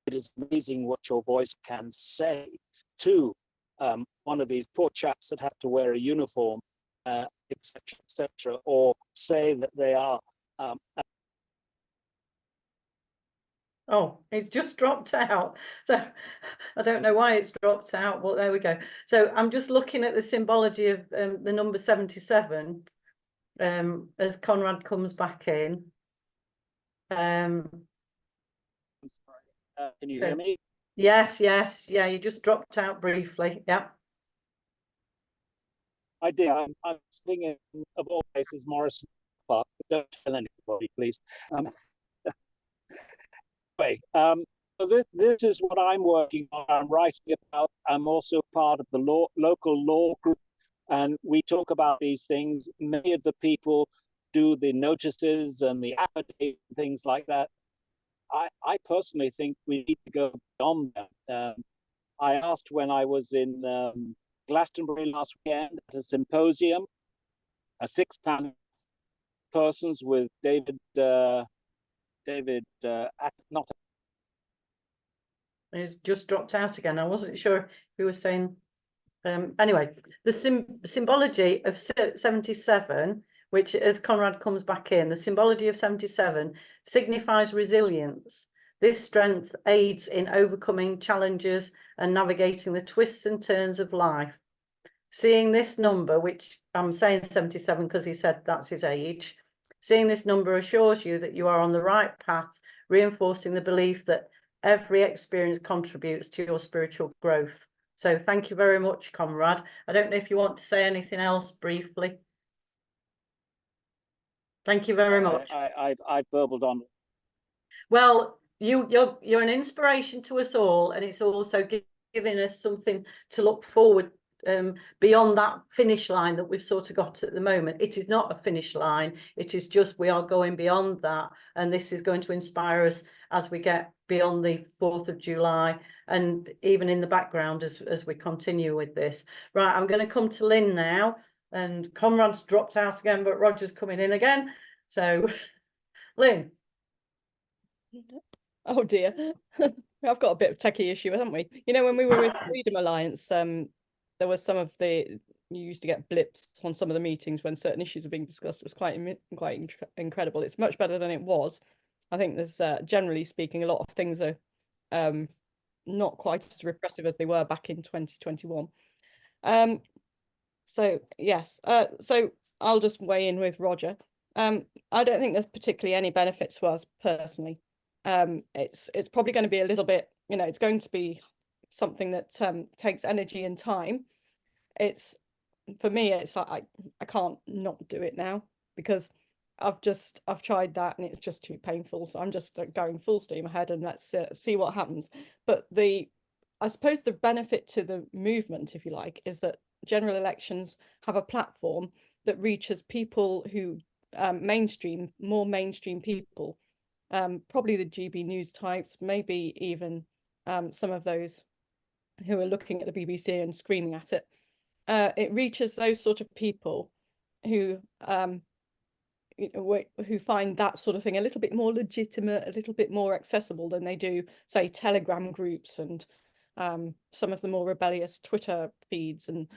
it is amazing what your voice can say to one of these poor chaps that have to wear a uniform, etc., etc., or say that they are. Oh, it's just dropped out. So I don't know why it's dropped out, but there we go. So I'm just looking at the symbology of the number 77 as Conrad comes back in. Can you hear me? Yes, yeah, you just dropped out briefly. Yeah. I did. I'm thinking of all places, Morrison Park, but don't tell anybody, please. Anyway, so this is what I'm working on. I'm writing about. I'm also part of the local law group, and we talk about these things. Many of the people do the notices and the affidavit, things like that. I personally think we need to go beyond that. I asked when I was in Glastonbury last weekend at a symposium, a 6-panel persons with David, not. It's just dropped out again. I wasn't sure if he was saying. Anyway, the symbology of 77, which as Conrad comes back in, the symbology of 77 signifies resilience. This strength aids in overcoming challenges and navigating the twists and turns of life. Seeing this number, which I'm saying 77 because he said that's his age, seeing this number assures you that you are on the right path, reinforcing the belief that every experience contributes to your spiritual growth. So thank you very much, Conrad. I don't know if you want to say anything else briefly. Thank you very much. I've burbled on. Well, you're an inspiration to us all, and it's also giving us something to look forward beyond that finish line that we've sort of got at the moment. It is not a finish line. It is just we are going beyond that, and this is going to inspire us as we get beyond the 4th of July, and even in the background as we continue with this. Right, I'm going to come to Lynn now, and Conrad's dropped out again, but Roger's coming in again. So, Lynn. Oh dear, I've got a bit of techie issue, haven't we? You know, when we were with Freedom Alliance, there was some of you used to get blips on some of the meetings when certain issues were being discussed. It was quite incredible. It's much better than it was. I think there's generally speaking, a lot of things are not quite as repressive as they were back in 2021. So yes, so I'll just weigh in with Roger. I don't think there's particularly any benefit to us personally. It's probably going to be a little bit, you know, it's going to be something that takes energy and time. It's, for me, it's like I can't not do it now, because I've tried that and it's just too painful. So I'm just going full steam ahead and let's see what happens. But I suppose the benefit to the movement, if you like, is that general elections have a platform that reaches people who more mainstream people, probably the GB News types, maybe even some of those who are looking at the BBC and screaming at it. It reaches those sort of people who who find that sort of thing a little bit more legitimate, a little bit more accessible than they do, say, Telegram groups and some of the more rebellious Twitter feeds and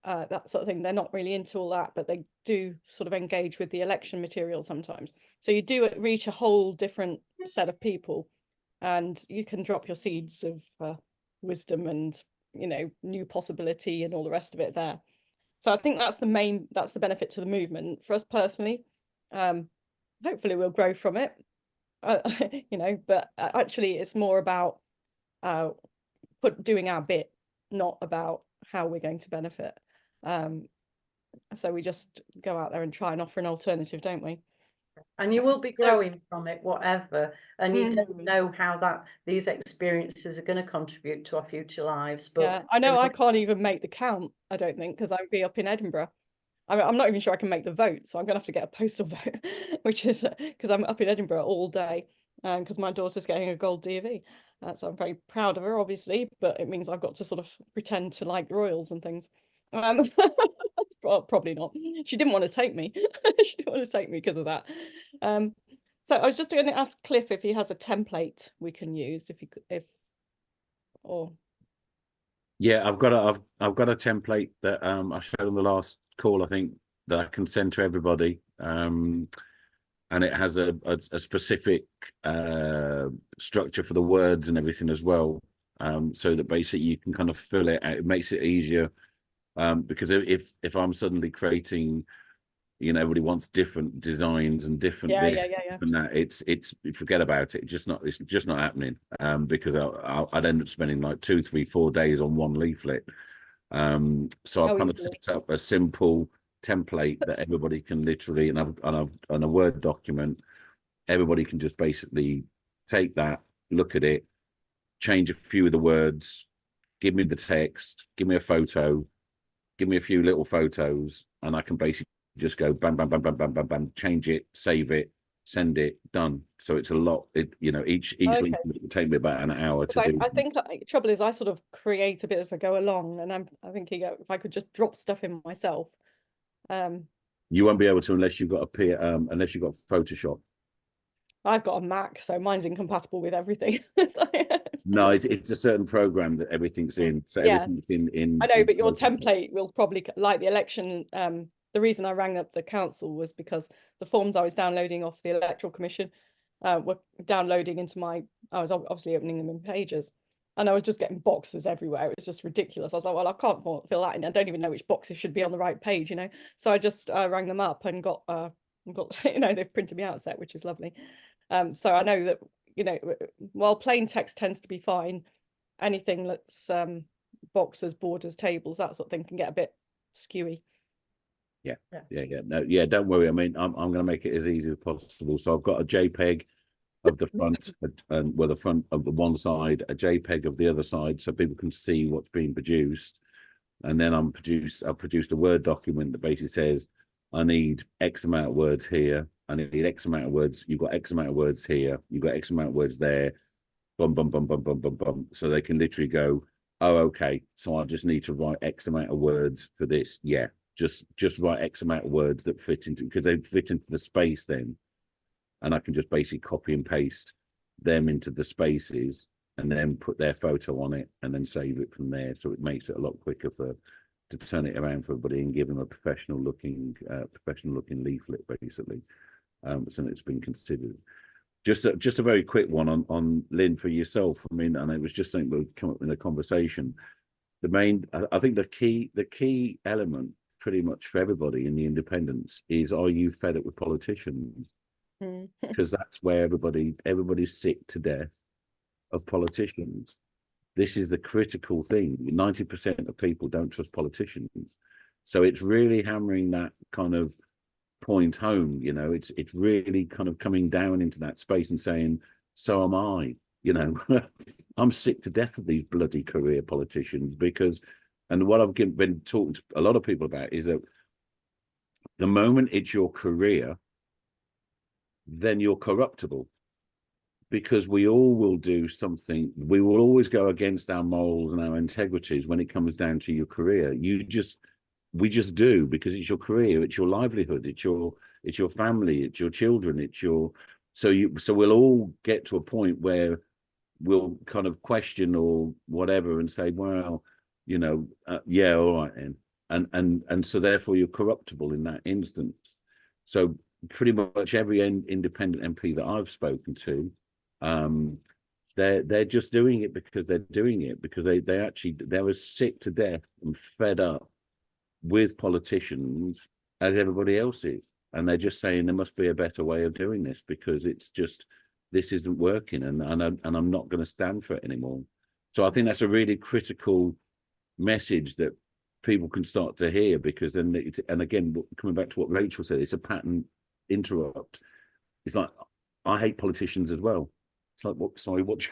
that sort of thing. They're not really into all that, but they do sort of engage with the election material sometimes. So you do reach a whole different set of people, and you can drop your seeds of wisdom and, you know, new possibility and all the rest of it there. So I think that's the benefit to the movement. For us personally, hopefully we'll grow from it, you know, but actually it's more about doing our bit, not about how we're going to benefit. So we just go out there and try and offer an alternative, don't we? And you will be So- growing from it, whatever, and you don't know how these experiences are going to contribute to our future lives. But yeah, I know I can't even make the count, I don't think, because I'll be up in Edinburgh. I'm not even sure I can make the vote, so I'm gonna have to get a postal vote, which is because I'm up in Edinburgh all day, because my daughter's getting a gold DV. So I'm very proud of her, obviously, but it means I've got to sort of pretend to like royals and things. Well, probably not. She didn't want to take me. She didn't want to take me because of that. So I was just going to ask Cliff if he has a template we can use, or Yeah, I've got a template that I showed on the last call, I think, that I can send to everybody. And it has a specific structure for the words and everything as well. So that basically you can kind of fill it out. It makes it easier. Because if I'm suddenly creating, you know, everybody wants different designs and different and that, it's forget about it. It's just not happening. Because I'd end up spending like 2, 3, 4 days on one leaflet. So I've kind of set up a simple template that everybody can literally, and on a Word document, everybody can just basically take that, look at it, change a few of the words, give me the text, give me a photo, give me a few little photos, and I can basically just go bam, bam, bam, bam, bam, bam, bam, change it, save it, send it, done. So it's a lot. You know, each leaflet would take me about an hour to do. I think the trouble is I sort of create a bit as I go along, and I'm thinking if I could just drop stuff in myself. You won't be able to unless you've got unless you've got Photoshop. I've got a Mac, so mine's incompatible with everything. No, it's a certain program that everything's in. So everything's in. I know, but your template will probably, like the election. The reason I rang up the council was because the forms I was downloading off the Electoral Commission were downloading into I was obviously opening them in Pages, and I was just getting boxes everywhere. It was just ridiculous. I was like, well, I can't fill that in. I don't even know which boxes should be on the right page, you know. So I just rang them up and got you know, they've printed me out a set, which is lovely. So I know that, you know, while plain text tends to be fine, anything that's boxes, borders, tables, that sort of thing can get a bit skewy. Yeah. No, don't worry. I mean, I'm going to make it as easy as possible. So I've got a JPEG of the front, and the front of the one side, a JPEG of the other side, so people can see what's being produced. And then I've produced a Word document that basically says, I need X amount of words here. I need X amount of words. You've got X amount of words here. You've got X amount of words there. Bum, bum, bum, bum, bum, bum, bum. So they can literally go, oh, okay. So I just need to write X amount of words for this. Yeah. Just write X amount of words that fit into, because they fit into the space then. And I can just basically copy and paste them into the spaces and then put their photo on it and then save it from there. So it makes it a lot quicker to turn it around for everybody and give them a professional looking leaflet, basically. So it's been considered. Just a very quick one on Lynn for yourself. I mean, and it was just something that would come up in a conversation. I think the key element pretty much for everybody in the independents is, are you fed up with politicians? Mm. Because that's where everybody's sick to death of politicians. This is the critical thing. 90% of people don't trust politicians. So it's really hammering that kind of point home, you know, it's really kind of coming down into that space and saying, so am I, you know. I'm sick to death of these bloody career politicians, because, and what I've been talking to a lot of people about is that the moment it's your career, then you're corruptible, because we all will do something. We will always go against our morals and our integrities when it comes down to your career. We just do, because it's your career, it's your livelihood, it's your family, it's your children, so we'll all get to a point where we'll kind of question or whatever and say, well, you know, yeah, all right then, and so therefore you're corruptible in that instance. So pretty much every independent MP that I've spoken to, they're just doing it because they're doing it because they're as sick to death and fed up with politicians as everybody else is, and they're just saying there must be a better way of doing this, because it's just, this isn't working, and I'm not going to stand for it anymore. So I think that's a really critical message that people can start to hear, because then and again, coming back to what Rachel said, it's a pattern interrupt. It's like, I hate politicians as well. It's like, what? Sorry, what do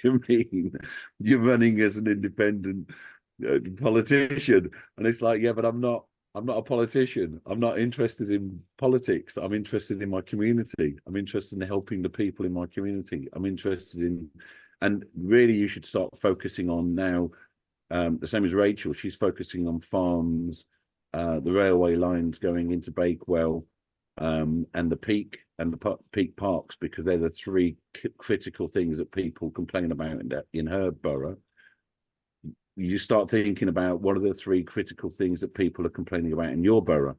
you mean? You're running as an independent politician? And it's like, yeah, but I'm not a politician. I'm not interested in politics. I'm interested in my community. I'm interested in helping the people in my community. I'm interested in, and really you should start focusing on now, the same as Rachel, she's focusing on farms, the railway lines going into Bakewell, and the Peak and the Peak Parks, because they're the three critical things that people complain about in her borough. You start thinking about what are the three critical things that people are complaining about in your borough,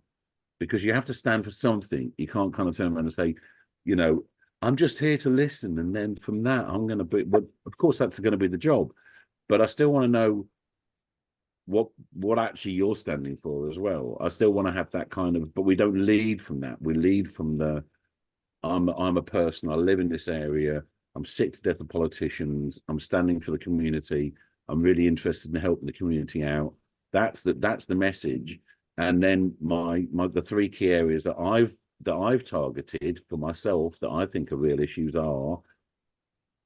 because you have to stand for something. You can't kind of turn around and say, you know, I'm just here to listen, and then from that I'm going to be, but of course that's going to be the job, but I still want to know what actually you're standing for as well. I still want to have that kind of, but we don't lead from that. We lead from the, I'm a person, I live in this area, I'm sick to death of politicians, I'm standing for the community, I'm really interested in helping the community out. That's the message. And then the three key areas that I've targeted for myself that I think are real issues are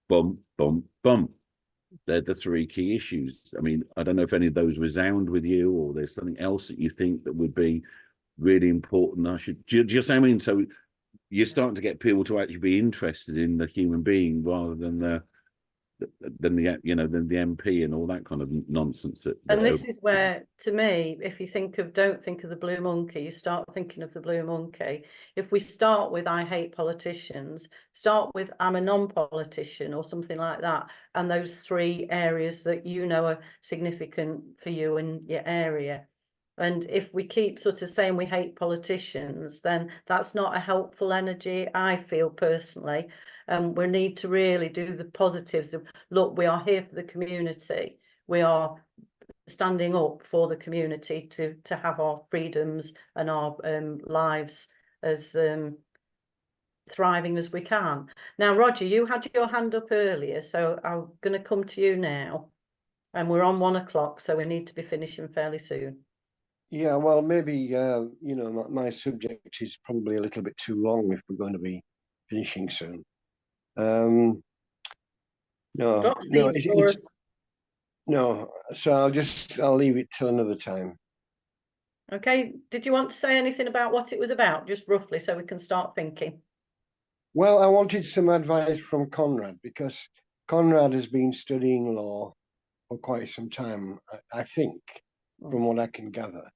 bum, bum, bum. They're the three key issues. I mean, I don't know if any of those resound with you, or there's something else that you think that would be really important. Just, I mean, so you're starting to get people to actually be interested in the human being rather than the MP and all that kind of nonsense. And this is where, to me, if you don't think of the blue monkey, you start thinking of the blue monkey. If we start with I hate politicians, start with I'm a non-politician or something like that, and those three areas that you know are significant for you in your area. And if we keep sort of saying we hate politicians, then that's not a helpful energy, I feel personally. We need to really do the positives of, look, we are here for the community. We are standing up for the community to have our freedoms and our lives as thriving as we can. Now, Roger, you had your hand up earlier, so I'm going to come to you now. And we're on 1 o'clock, so we need to be finishing fairly soon. Yeah, well, maybe, you know, my subject is probably a little bit too long if we're going to be finishing soon. No, so I'll leave it till another time. Okay, did you want to say anything about what it was about, just roughly, so we can start thinking? Well, I wanted some advice from Conrad, because Conrad has been studying law for quite some time, I think, from what I can gather.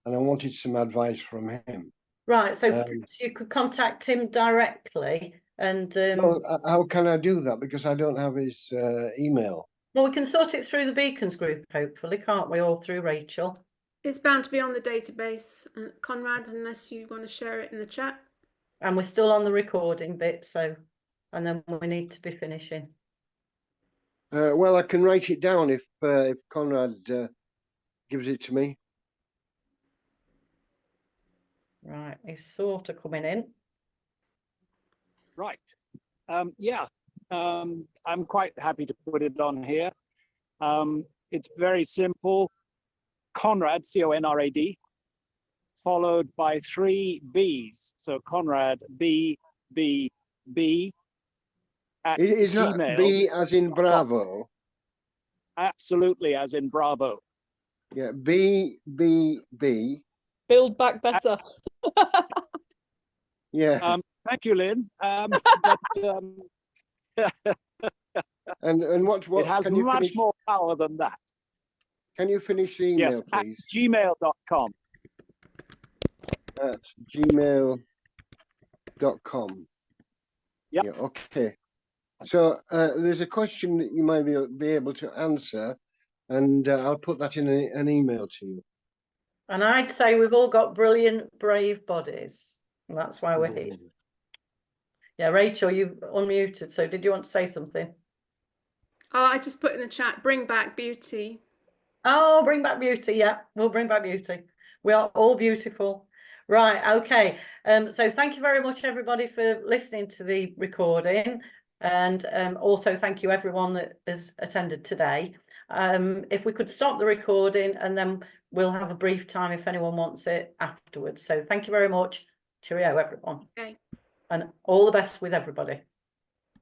And I wanted some advice from him. Right, so you could contact him directly and... well, how can I do that? Because I don't have his email. Well, we can sort it through the Beacons group, hopefully, can't we, or through Rachel? It's bound to be on the database, Conrad, unless you want to share it in the chat. And we're still on the recording bit, so, and then we need to be finishing. Well, I can write it down if Conrad gives it to me. Right, he's sort of coming in. Right. Yeah, I'm quite happy to put it on here. It's very simple. Conrad, C-O-N-R-A-D, followed by 3 B's. So Conrad, B, B, B, at Is that Gmail. B as in Bravo? Absolutely, as in Bravo. Yeah, B, B, B. Build back better. Yeah, Thank you, Lynn. But and what it has can you much finish? more power than that. Can you finish the email, Yes, at please? gmail.com. At gmail.com. Yep. Yeah, okay. So there's a question that you might be able to answer, and I'll put that in an email to you. And I'd say we've all got brilliant, brave bodies. And that's why we're here. Yeah, Rachel, you've unmuted. So did you want to say something? Oh, I just put in the chat, bring back beauty. Oh, bring back beauty. Yeah, we'll bring back beauty. We are all beautiful. Right, okay. So thank you very much, everybody, for listening to the recording. And also thank you, everyone that has attended today. If we could stop the recording and then we'll have a brief time if anyone wants it afterwards. So thank you very much. Cheerio, everyone. Okay. And all the best with everybody.